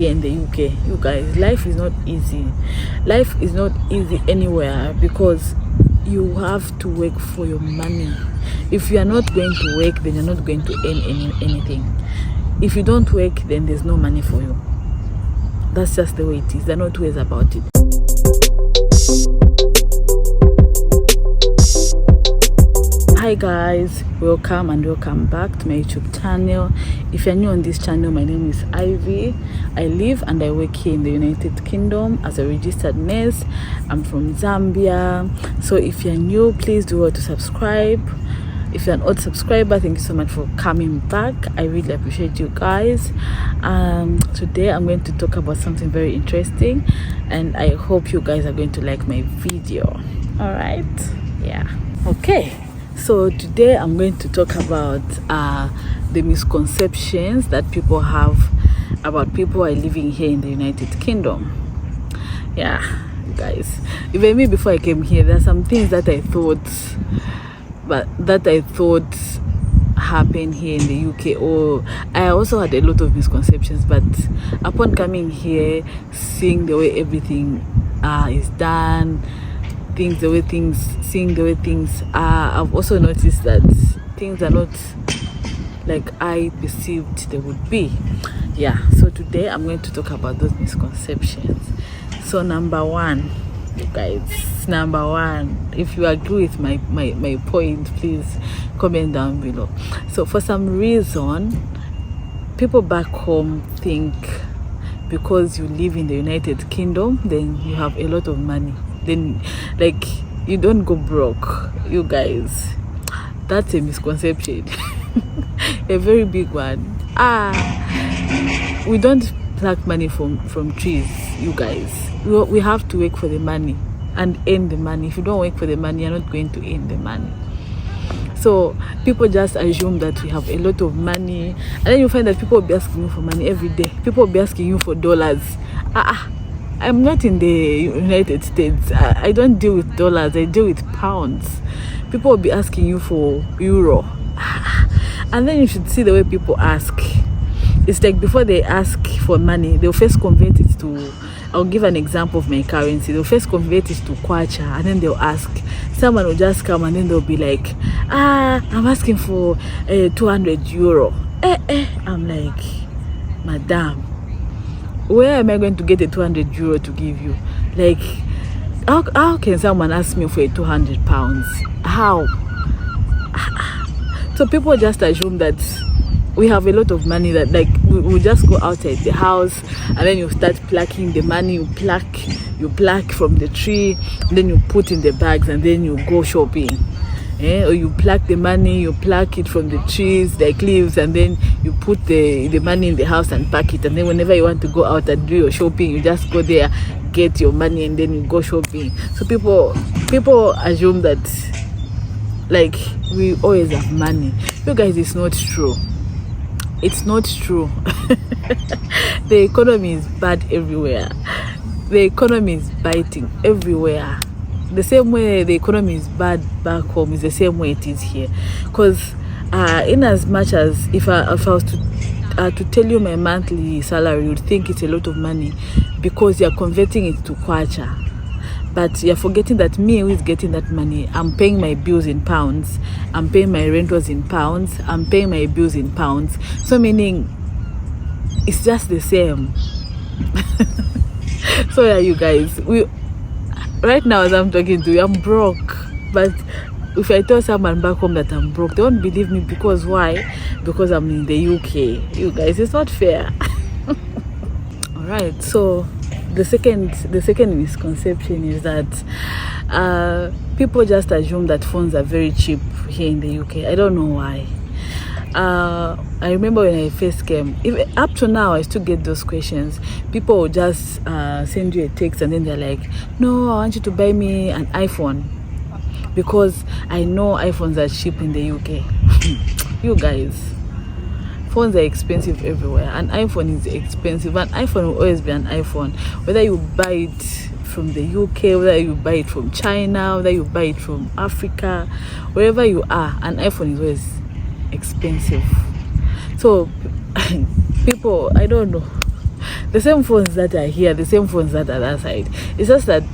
here in the UK. You guys, life is not easy. Life is not easy anywhere because you have to work for your money. If you are not going to work, then you're not going to earn anything. If you don't work, then there's no money for you. That's just the way it is. There are no two ways about it. Hi guys, welcome and welcome back to my YouTube channel. If you're new on this channel, my name is Ivy. I live and I work here in the United Kingdom as a registered nurse. I'm from Zambia. So if you're new, please do well to subscribe. If you're an old subscriber, thank you so much for coming back. I really appreciate you guys. Today I'm going to talk about something very interesting and I hope you guys are going to like my video. All right, yeah, okay. So today I'm going to talk about the misconceptions that people have about people who are living here in the United Kingdom. Yeah, guys, even me before I came here, there are some things that I thought happened here in the UK, or I also had a lot of misconceptions, but upon coming here, seeing the way everything is done, seeing the way things are, I've also noticed that things are not like I perceived they would be. Yeah, so today I'm going to talk about those misconceptions. So number one, you guys, if you agree with my point, please comment down below. So for some reason, people back home think because you live in the United Kingdom, then you have a lot of money, then like you don't go broke. You guys, that's a misconception. A very big one. We don't pluck money from trees, you guys. We have to work for the money and earn the money. If you don't work for the money, you're not going to earn the money. So people just assume that we have a lot of money, and then you find that people will be asking you for money every day. People will be asking you for dollars. I'm not in the United States. I don't deal with dollars. I deal with pounds. People will be asking you for euro. And then you should see the way people ask. It's like before they ask for money, they'll first convert it to, I'll give an example of my currency. They'll first convert it to kwacha, and then they'll ask. Someone will just come and then they'll be like, I'm asking for 200 euro. I'm like, madam, where am I going to get a 200 euro to give you? Like, how can someone ask me for a 200 pounds? How? So people just assume that we have a lot of money, that like we just go outside the house and then you start plucking the money. You pluck from the tree, and then you put in the bags and then you go shopping. Or you pluck the money, you pluck it from the trees, like leaves, and then you put the money in the house and pack it, and then whenever you want to go out and do your shopping, you just go there, get your money, and then you go shopping. So people assume that like we always have money. You guys, it's not true. It's not true. The economy is bad everywhere. The economy is biting everywhere. The same way the economy is bad back home is the same way it is here. Because in as much as if I was to tell you my monthly salary, you'd think it's a lot of money because you're converting it to kwacha. But you're forgetting that me who is getting that money, I'm paying my bills in pounds, I'm paying my rentals in pounds, I'm paying my bills in pounds. So meaning it's just the same. So yeah, you guys, right now as I'm talking to you, I'm broke. But if I tell someone back home that I'm broke, they won't believe me. Because why? Because I'm in the UK. You guys, it's not fair. All right, so the second misconception is that people just assume that phones are very cheap here in the UK. I don't know why. I remember when I first came, up to now I still get those questions. People will just send you a text and then they're like, no, I want you to buy me an iPhone because I know iPhones are cheap in the UK. You guys, phones are expensive everywhere. An iPhone is expensive. An iPhone will always be an iPhone, whether you buy it from the UK, whether you buy it from China, whether you buy it from Africa, wherever you are, an iPhone is always expensive. So people, I don't know, the same phones that are here, the same phones that are that side. It's just that,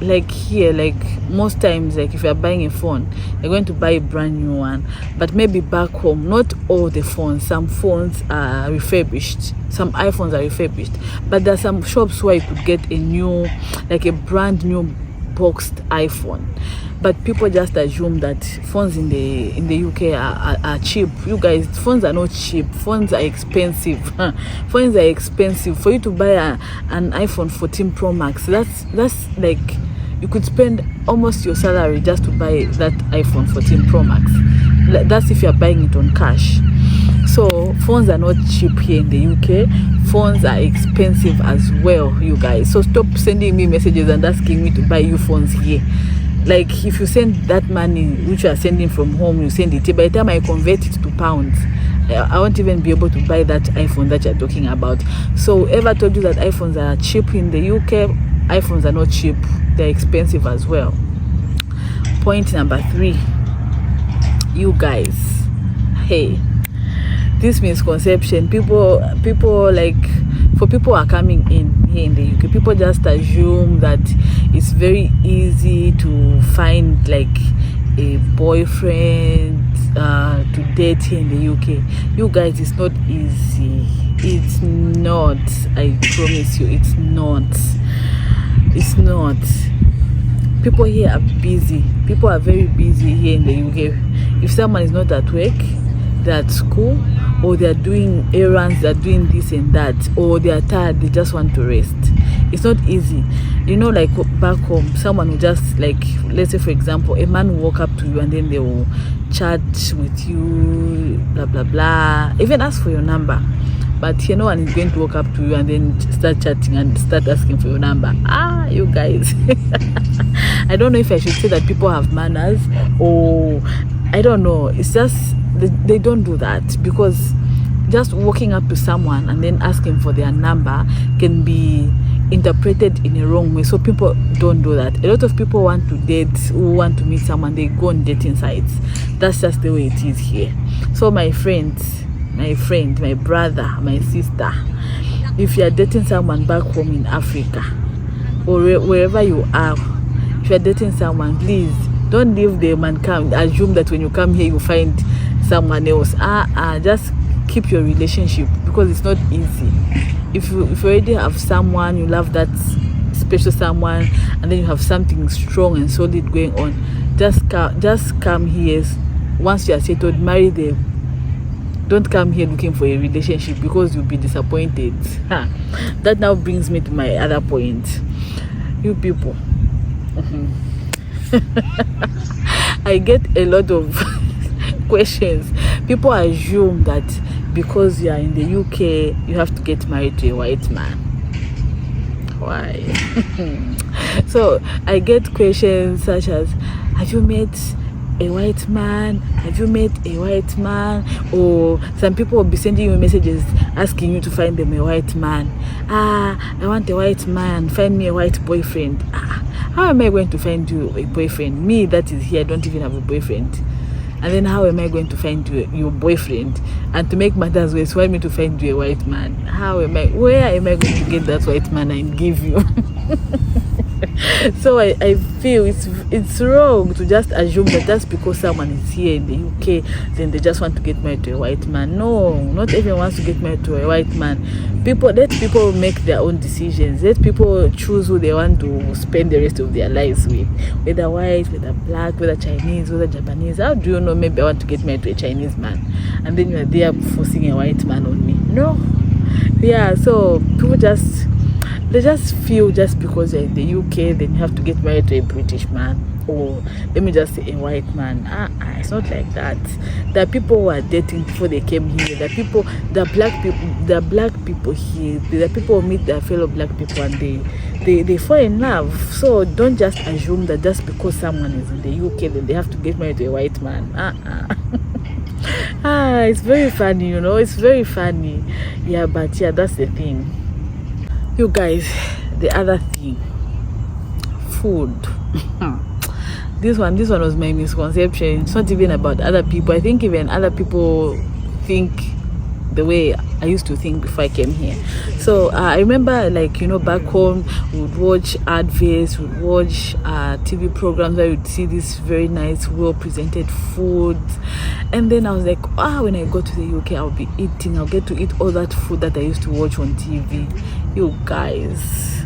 like here, like most times, like if you're buying a phone, you're going to buy a brand new one. But maybe back home, not all the phones, some phones are refurbished, some iPhones are refurbished, but there's some shops where you could get a new, like a brand new boxed iPhone. But people just assume that phones in the UK are cheap. You guys, phones are not cheap. Phones are expensive. Phones are expensive. For you to buy an iPhone 14 Pro Max, that's like you could spend almost your salary just to buy that iPhone 14 Pro Max. That's if you're buying it on cash. So phones are not cheap here in the UK. Phones are expensive as well, you guys. So stop sending me messages and asking me to buy you phones here. Like if you send that money which you are sending from home, you send it. By the time I convert it to pounds, I won't even be able to buy that iPhone that you're talking about. So whoever told you that iPhones are cheap in the UK, iPhones are not cheap. They're expensive as well. Point number 3, you guys, hey, this misconception, people like, for people who are coming in here in the UK, people just assume that it's very easy to find like a boyfriend to date here in the UK. You guys, it's not easy. It's not. I promise you, it's not. It's not. People here are busy. People are very busy here in the UK. If someone is not at work, they're at school, or they're doing errands, they're doing this and that, or they're tired, they just want to rest. It's not easy. You know, like back home, someone will just, like, let's say for example, a man will walk up to you and then they will chat with you, blah blah blah, even ask for your number. But no one is going to walk up to you and then start chatting and start asking for your number. You guys. I don't know if I should say that people have manners, or I don't know. It's just they don't do that, because just walking up to someone and then asking for their number can be interpreted in a wrong way. So people don't do that. A lot of people want to date, who want to meet someone, they go on dating sites. That's just the way it is here. So my friends, my brother, my sister, if you are dating someone back home in Africa or wherever you are, if you are dating someone, please don't leave them and assume that when you come here you find someone else. Just keep your relationship, because it's not easy. If you already have someone, you love that special someone, and then you have something strong and solid going on, just come here. Once you are settled, marry them. Don't come here looking for a relationship, because you'll be disappointed. That now brings me to my other point. You people, I get a lot of questions. People assume that because you are in the UK, you have to get married to a white man. Why? So I get questions such as, have you met a white man? Have you met a white man? Or some people will be sending you messages asking you to find them a white man. I want a white man, find me a white boyfriend. How am I going to find you a boyfriend? Me that is here, I don't even have a boyfriend. And then how am I going to find you your boyfriend? And to make matters worse, why me to find you a white man? Where am I going to get that white man and give you? So I feel it's wrong to just assume that just because someone is here in the UK, then they just want to get married to a white man. No, not everyone wants to get married to a white man. Let people make their own decisions. Let people choose who they want to spend the rest of their lives with, whether white, whether black, whether Chinese, whether Japanese. How do you know maybe I want to get married to a Chinese man, and then you are there forcing a white man on me? No. Yeah, so people they just feel just because you're in the UK, then you have to get married to a British man, or let me just say a white man. It's not like that. There are people who are dating before they came here. There are black people here. There are people who meet their fellow black people and they fall in love. So don't just assume that just because someone is in the UK, then they have to get married to a white man. It's very funny, it's very funny. Yeah, but yeah, that's the thing. You guys, the other thing, food. This one was my misconception. It's not even about other people. I think even other people think the way I used to think before I came here. So I remember, like, back home, we would watch adverts, we would watch TV programs where you'd see this very nice, well presented food, and then I was like, when I go to the UK, I'll get to eat all that food that I used to watch on TV. You guys,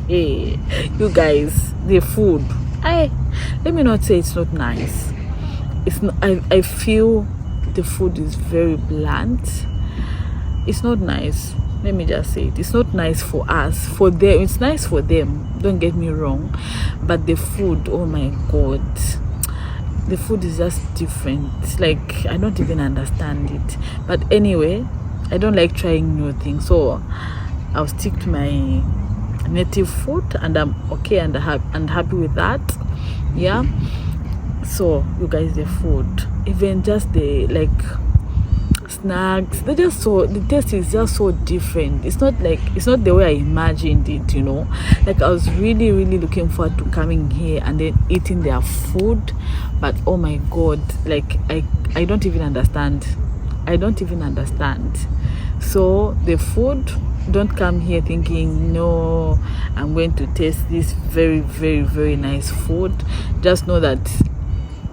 you guys, the food, let me not say it's not nice. It's not. I feel the food is very bland. It's not nice. Let me just say it. It's not nice for us. For them, it's nice for them. Don't get me wrong, but the food, oh my god, the food is just different. Like, I don't even understand it. But anyway, I don't like trying new things, so I'll stick to my native food, and I'm okay and happy with that. Yeah. So you guys, the food, even just the snacks, the taste is just so different. It's not the way I imagined it, like I was really, really looking forward to coming here and then eating their food, but oh my god, like I don't even understand. So the food, don't come here thinking, no, I'm going to taste this very, very, very nice food. Just know that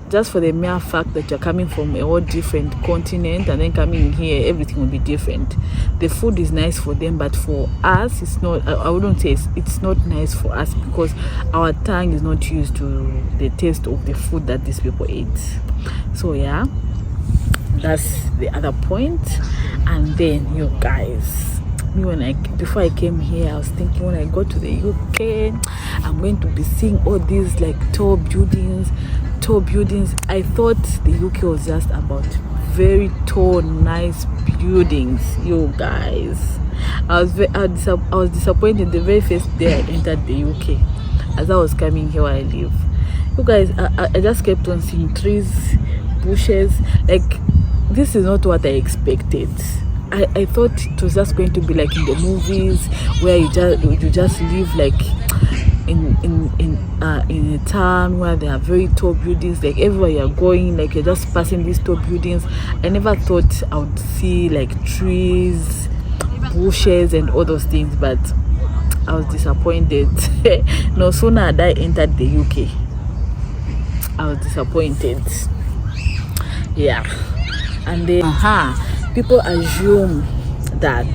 just for the mere fact that you're coming from a whole different continent and then coming here, everything will be different. The food is nice for them, but for us, it's not. I wouldn't say it's not nice for us, because our tongue is not used to the taste of the food that these people eat. So yeah, that's the other point. And then, you guys, before I came here, I was thinking, when I go to the UK, I'm going to be seeing all these like tall buildings. I thought the UK was just about very tall, nice buildings. You guys, I was disappointed the very first day I entered the UK. As I was coming here where I live, you guys, I just kept on seeing trees, bushes. Like, this is not what I expected. I thought it was just going to be like in the movies, where you just live like in a town where there are very tall buildings, like everywhere you're going, like you're just passing these tall buildings. I never thought I would see like trees, bushes and all those things, but I was disappointed. No sooner had I entered the UK, I was disappointed. Yeah. And then people assume that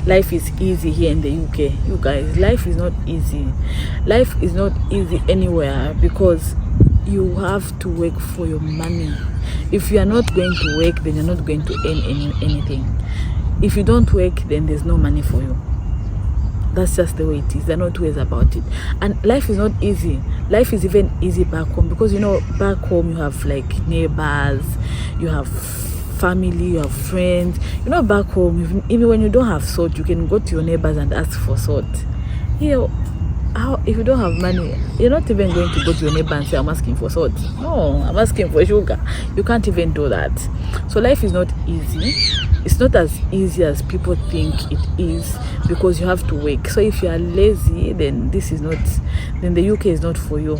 life is easy here in the UK. You guys, life is not easy. Life is not easy anywhere, because you have to work for your money. If you are not going to work, then you're not going to earn anything. If you don't work, then there's no money for you. That's just the way it is. There are no two ways about it. And life is not easy. Life is even easy back home, because back home you have like neighbors, you have family, you have friends. Back home, even when you don't have salt, you can go to your neighbors and ask for salt. Here, if you don't have money, you're not even going to go to your neighbor and say, I'm asking for salt. No, I'm asking for sugar. You can't even do that. So life is not easy. It's not as easy as people think it is, because you have to work. So if you are lazy, then then the UK is not for you.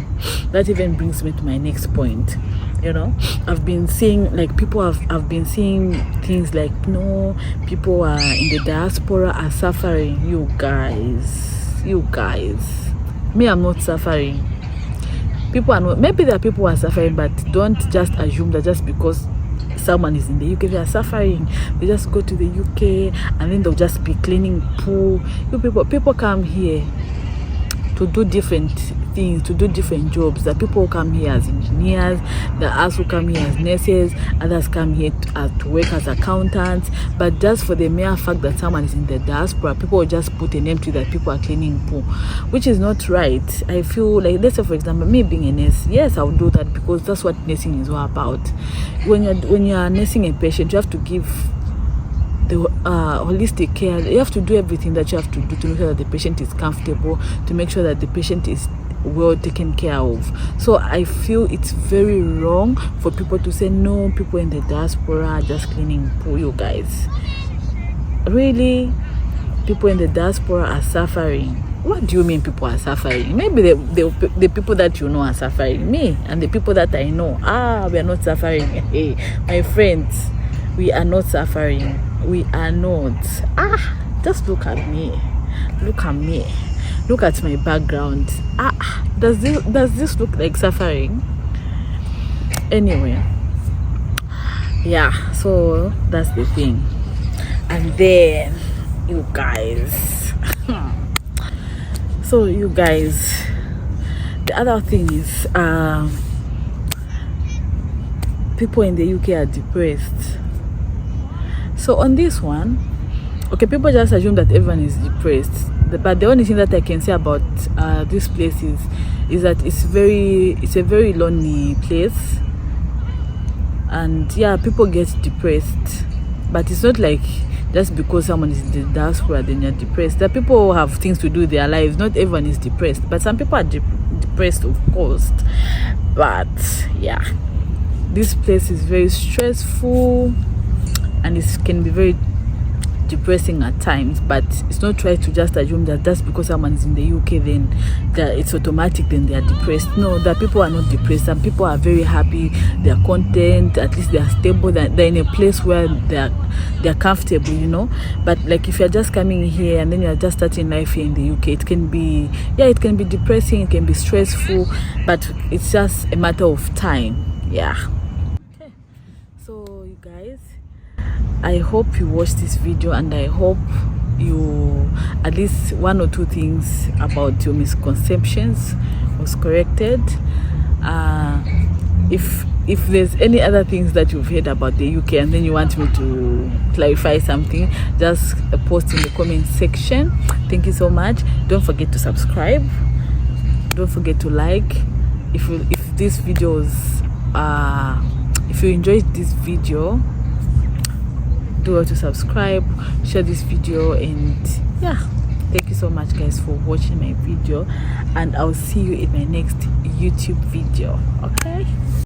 That even brings me to my next point. I've been seeing, like, I've been seeing things like, no, people are in the diaspora are suffering. You guys, me, I'm not suffering. People are not. Maybe there are people who are suffering, but don't just assume that just because someone is in the UK they are suffering. They just go to the UK and then they'll just be cleaning pool. People come here to do different things, to do different jobs. That people come here as engineers, there are us who come here as nurses, others come here to work as accountants. But just for the mere fact that someone is in the diaspora, people will just put a name to that people are cleaning pool, which is not right. I feel like, let's say for example, me being a nurse, yes, I'll do that, because that's what nursing is all about. When you're nursing a patient, you have to give the holistic care. You have to do everything that you have to do to make sure that the patient is comfortable, to make sure that the patient is well taken care of. So I feel it's very wrong for people to say, no, people in the diaspora are just cleaning pool. You guys, really, people in the diaspora are suffering? What do you mean people are suffering? Maybe the people that you know are suffering. Me and the people that I know, we are not suffering. Hey, my friends, we are not suffering. We are not. Just look at me. Look at me. Look at my background. Does this look like suffering? Anyway, yeah, so that's the thing. And then you guys so you guys, the other thing is people in the UK are depressed. So on this one, okay, people just assume that everyone is depressed, but the only thing that I can say about this place is that it's a very lonely place. And yeah, people get depressed, but it's not like just because someone is in the diaspora then you're depressed. That people have things to do with their lives. Not everyone is depressed, but some people are depressed, of course. But yeah, this place is very stressful and it can be very depressing at times. But it's not right to just assume that that's because someone is in the UK then that it's automatic then they are depressed. No, that people are not depressed. Some people are very happy, they are content, at least they are stable, they're in a place where they're comfortable, you know. But like if you're just coming here and then you're just starting life here in the UK, it can be depressing, it can be stressful, but it's just a matter of time. Yeah. Okay, so you guys, I hope you watched this video and I hope you at least one or two things about your misconceptions was corrected. If there's any other things that you've heard about the UK and then you want me to clarify something, just post in the comment section. Thank you so much. Don't forget to subscribe, don't forget to like. If this video was if you enjoyed this video, do well to subscribe, share this video, and yeah, thank you so much guys for watching my video, and I'll see you in my next YouTube video. Okay.